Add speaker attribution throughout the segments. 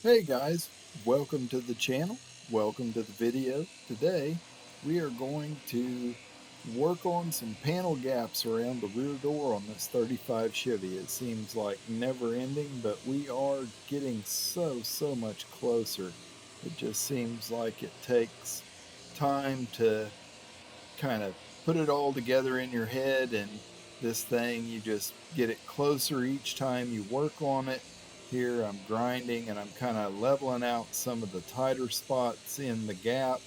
Speaker 1: Hey guys, welcome to the channel. Welcome to the video. Today we are going to work on some panel gaps around the rear door on this 35 Chevy. It seems like never ending, but we are getting so much closer. It just seems like it takes time to kind of put it all together in your head, and this thing, you just get it closer each time you work on it. Here I'm grinding and I'm kind of leveling out some of the tighter spots in the gap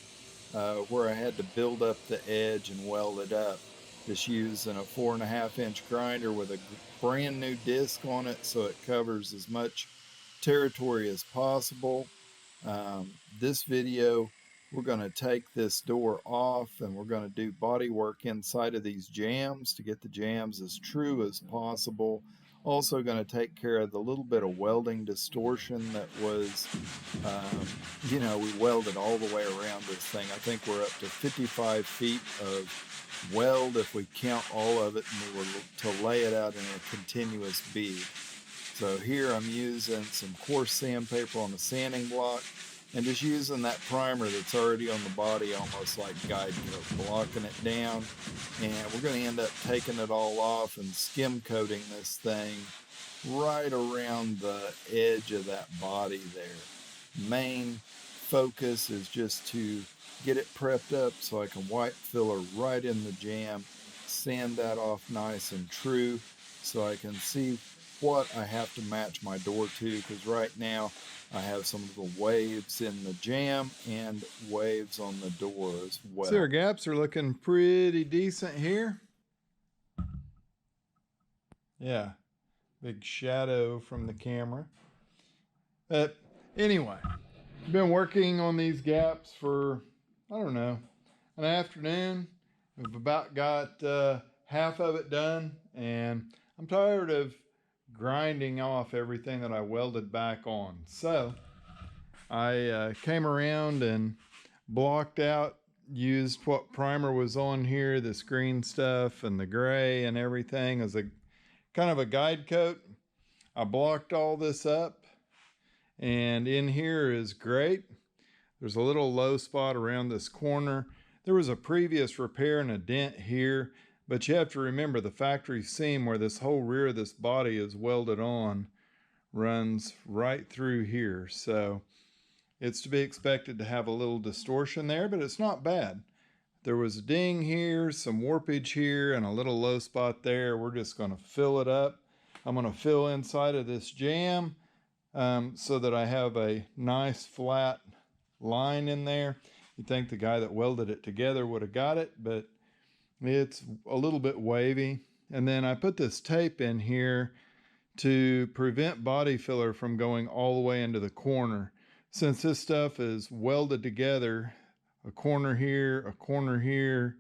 Speaker 1: where I had to build up the edge and weld it up. Just using a 4.5 inch grinder with a brand new disc on it so it covers as much territory as possible. This video, we're going to take this door off and we're going to do body work inside of these jambs to get the jambs as true as possible. Also going to take care of the little bit of welding distortion that was, we welded all the way around this thing. I think we're up to 55 feet of weld if we count all of it, and we were to lay it out in a continuous bead. So here I'm using some coarse sandpaper on the sanding block and just using that primer that's already on the body, almost like guide coat, blocking it down. And we're going to end up taking it all off and skim coating this thing right around the edge of that body there. Main focus is just to get it prepped up so I can white filler right in the jamb, sand that off nice and true so I can see what I have to match my door to, because right now I have some of the waves in the jamb and waves on the door as
Speaker 2: So our
Speaker 1: well.
Speaker 2: gaps are looking pretty decent here. Yeah, big shadow from the camera. But anyway, been working on these gaps for, I don't know, an afternoon. We've about got half of it done, and I'm tired of grinding off everything that I welded back on. So I came around and blocked out, used what primer was on here, this green stuff and the gray and everything as a kind of a guide coat. I blocked all this up, and in here is great. There's a little low spot around this corner. There was a previous repair and a dent here, but you have to remember the factory seam where this whole rear of this body is welded on runs right through here. So it's to be expected to have a little distortion there, but it's not bad. There was a ding here, some warpage here, and a little low spot there. We're just going to fill it up. I'm going to fill inside of this jamb so that I have a nice flat line in there. You'd think the guy that welded it together would have got it, but it's a little bit wavy. And then I put this tape in here to prevent body filler from going all the way into the corner. Since this stuff is welded together, a corner here,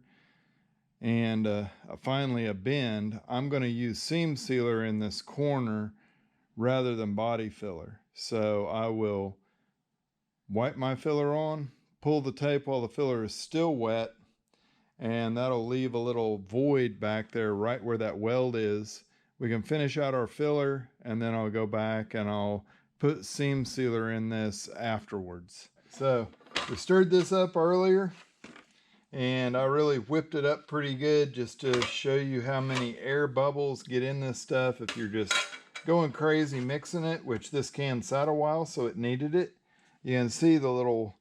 Speaker 2: and finally a bend, I'm going to use seam sealer in this corner rather than body filler. So I will wipe my filler on, pull the tape while the filler is still wet, and that'll leave a little void back there right where that weld is. We can finish out our filler, and then I'll go back and I'll put seam sealer in this afterwards. So we stirred this up earlier, and I really whipped it up pretty good just to show you how many air bubbles get in this stuff if you're just going crazy mixing it, which this can sat a while, so it needed it. You can see the little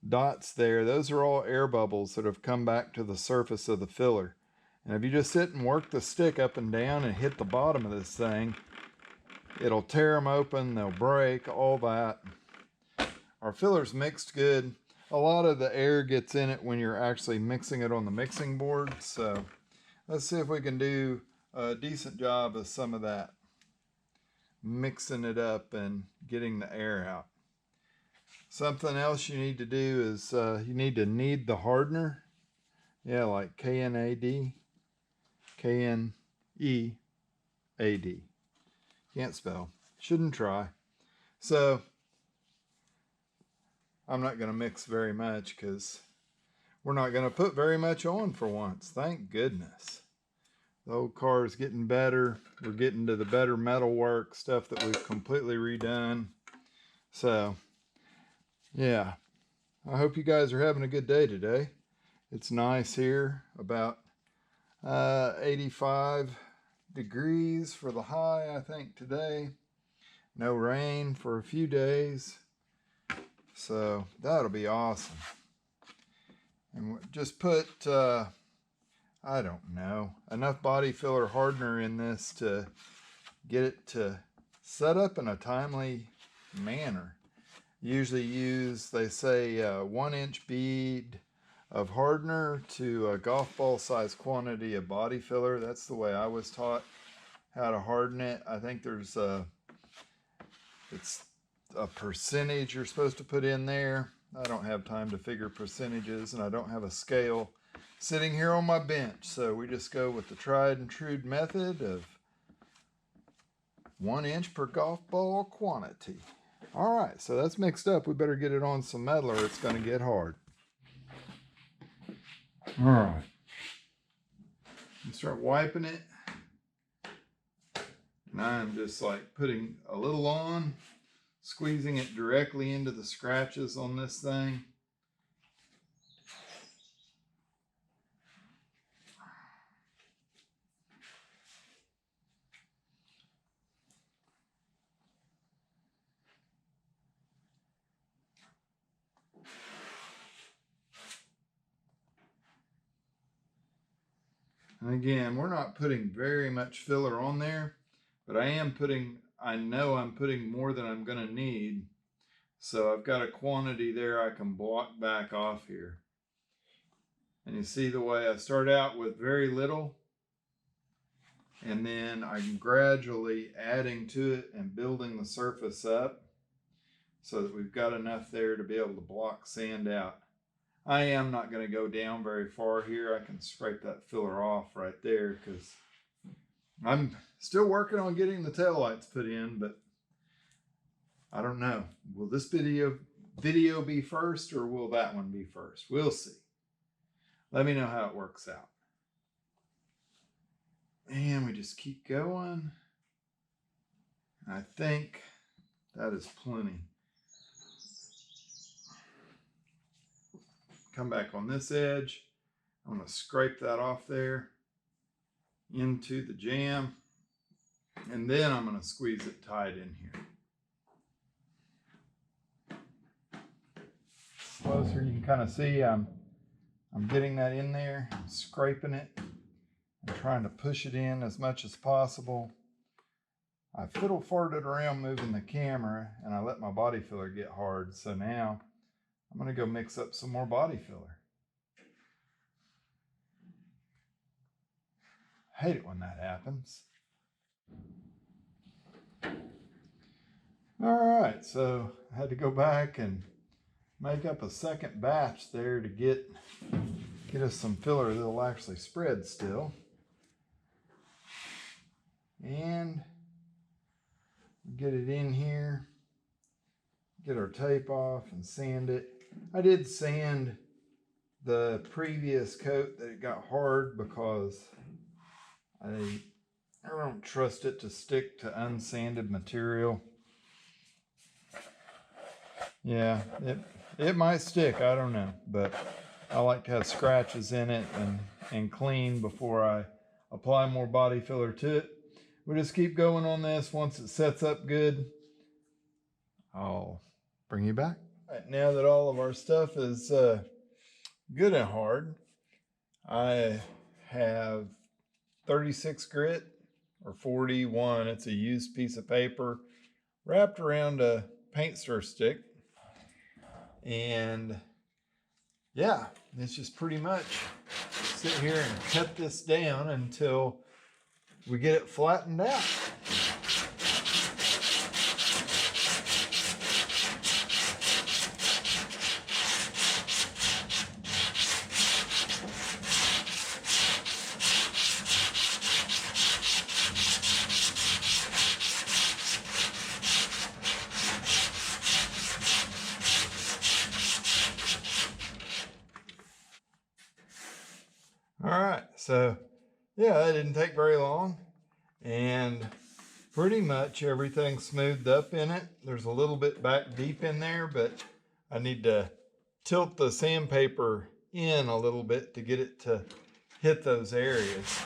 Speaker 2: dots there. Those are all air bubbles that have come back to the surface of the filler. And if you just sit and work the stick up and down and hit the bottom of this thing, it'll tear them open, they'll break, all that. Our filler's mixed good. A lot of the air gets in it when you're actually mixing it on the mixing board. So let's see if we can do a decent job of some of that, mixing it up and getting the air out. Something else you need to do is you need to knead the hardener. Yeah, like K-N-A-D, K-N-E-A-D. Can't spell. Shouldn't try. So I'm not going to mix very much because we're not going to put very much on for once. Thank goodness. The old car is getting better. We're getting to the better metal work, stuff that we've completely redone. So, yeah, I hope you guys are having a good day today. It's nice here, about 85 degrees for the high, I think, today. No rain for a few days. So that'll be awesome. And just put, I don't know, enough body filler hardener in this to get it to set up in a timely manner. Usually use, they say, 1-inch bead of hardener to a golf ball size quantity of body filler. That's the way I was taught how to harden it. I think there's it's a percentage you're supposed to put in there. I don't have time to figure percentages, and I don't have a scale sitting here on my bench. So we just go with the tried and true method of 1 inch per golf ball quantity. All right, so that's mixed up. We better get it on some metal or it's going to get hard. All right. You start wiping it. And I'm just like putting a little on, squeezing it directly into the scratches on this thing. And again, we're not putting very much filler on there, but I know I'm putting more than I'm going to need. So I've got a quantity there I can block back off here. And you see the way I start out with very little, and then I'm gradually adding to it and building the surface up so that we've got enough there to be able to block sand out. I am not going to go down very far here. I can scrape that filler off right there because I'm still working on getting the taillights put in, but I don't know. Will this video be first, or will that one be first? We'll see. Let me know how it works out. And we just keep going. I think that is plenty. Come back on this edge. I'm going to scrape that off there into the jam, and then I'm going to squeeze it tight in here. Closer, you can kind of see I'm getting that in there, I'm scraping it, and trying to push it in as much as possible. I fiddle farted around moving the camera, and I let my body filler get hard, so now I'm going to go mix up some more body filler. I hate it when that happens. All right, so I had to go back and make up a second batch there to get us some filler that'll actually spread still. And get it in here, get our tape off and sand it. I did sand the previous coat that it got hard because I don't trust it to stick to unsanded material. Yeah, it might stick, I don't know, but I like to have scratches in it and clean before I apply more body filler to it. We'll just keep going on this. Once it sets up good, I'll bring you back. All right, now that all of our stuff is good and hard, I have 36 grit or 41. It's a used piece of paper wrapped around a paint stir stick. And yeah, it's just pretty much sit here and cut this down until we get it flattened out. All right, so yeah, that didn't take very long. And pretty much everything smoothed up in it. There's a little bit back deep in there, but I need to tilt the sandpaper in a little bit to get it to hit those areas.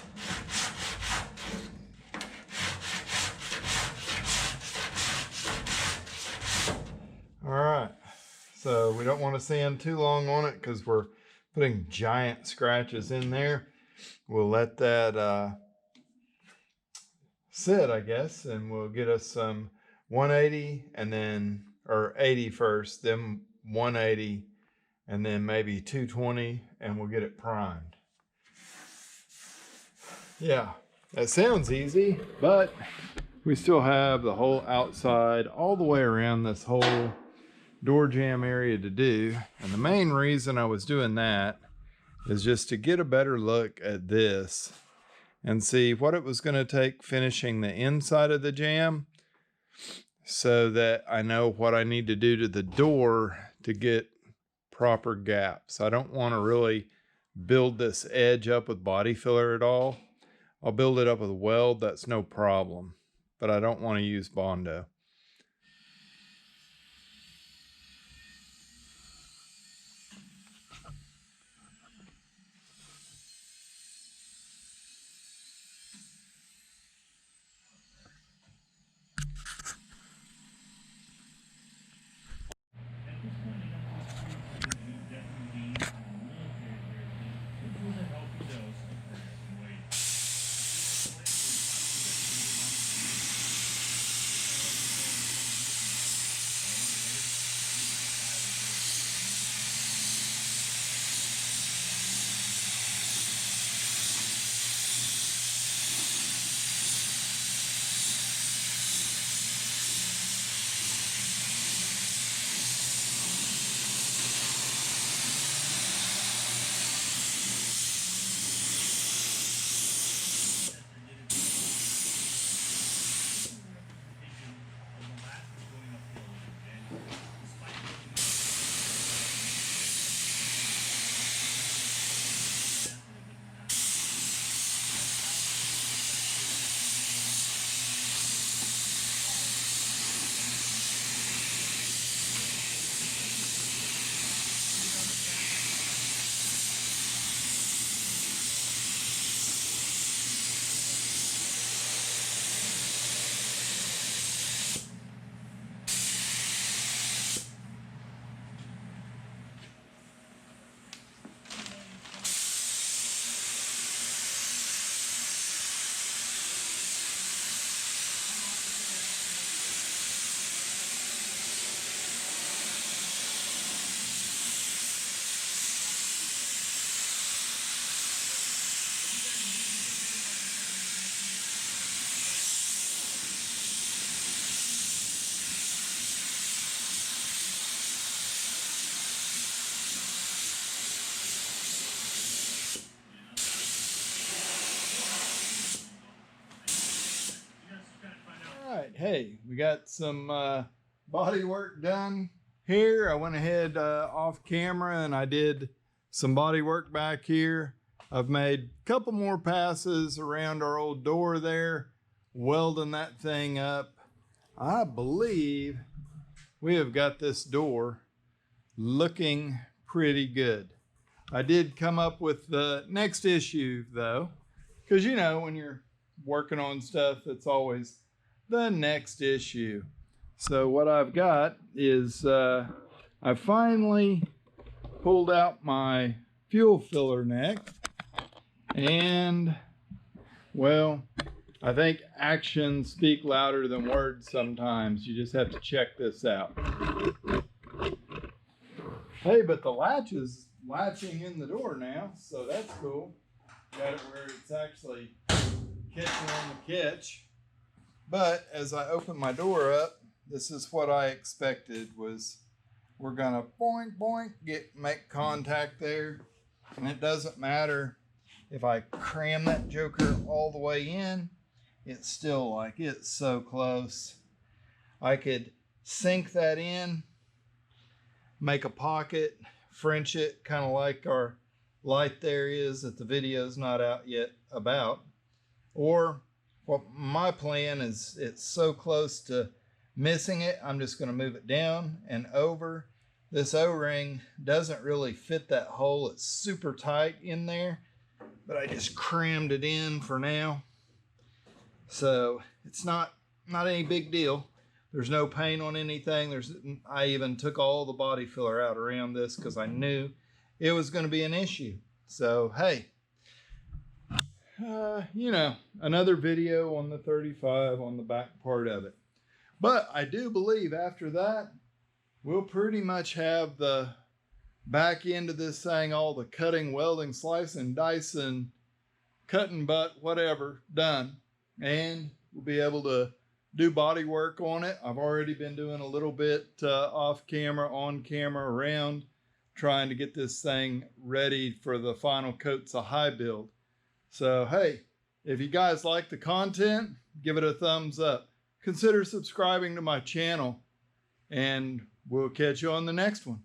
Speaker 2: All right, so we don't want to sand too long on it because we're putting giant scratches in there. We'll let that sit, I guess, and we'll get us some 180 and then, or 80 first, then 180, and then maybe 220, and we'll get it primed. Yeah, that sounds easy, but we still have the whole outside all the way around this whole door jamb area to do. And the main reason I was doing that is just to get a better look at this and see what it was going to take finishing the inside of the jamb, so that I know what I need to do to the door to get proper gaps. I don't want to really build this edge up with body filler at all. I'll build it up with weld, that's no problem, but I don't want to use Bondo. Right, hey, we got some body work done here. I went ahead off camera and I did some body work back here. I've made a couple more passes around our old door there, welding that thing up. I believe we have got this door looking pretty good. I did come up with the next issue though, because you know, when you're working on stuff, it's always the next issue. So what I've got is I finally pulled out my fuel filler neck, and well, I think actions speak louder than words sometimes. You just have to check this out. Hey, but the latch is latching in the door now, so that's cool. Got it where it's actually catching on the catch. But as I open my door up, this is what I expected, was we're gonna boink, boink, make contact there. And it doesn't matter if I cram that joker all the way in, it's still like, it's so close. I could sink that in, make a pocket, French it, kind of like our light there is that the video's not out yet about. Or Well, my plan is it's so close to missing it, I'm just going to move it down and over. This O-ring doesn't really fit that hole. It's super tight in there, but I just crammed it in for now. So it's not any big deal. There's no paint on anything. I even took all the body filler out around this because I knew it was going to be an issue. So, hey, you know, another video on the 35 on the back part of it. But I do believe after that, we'll pretty much have the back end of this thing, all the cutting, welding, slicing, dicing, cutting butt, whatever, done. And we'll be able to do body work on it. I've already been doing a little bit off camera, on camera, around, trying to get this thing ready for the final coats of high build. So, hey, if you guys like the content, give it a thumbs up. Consider subscribing to my channel, and we'll catch you on the next one.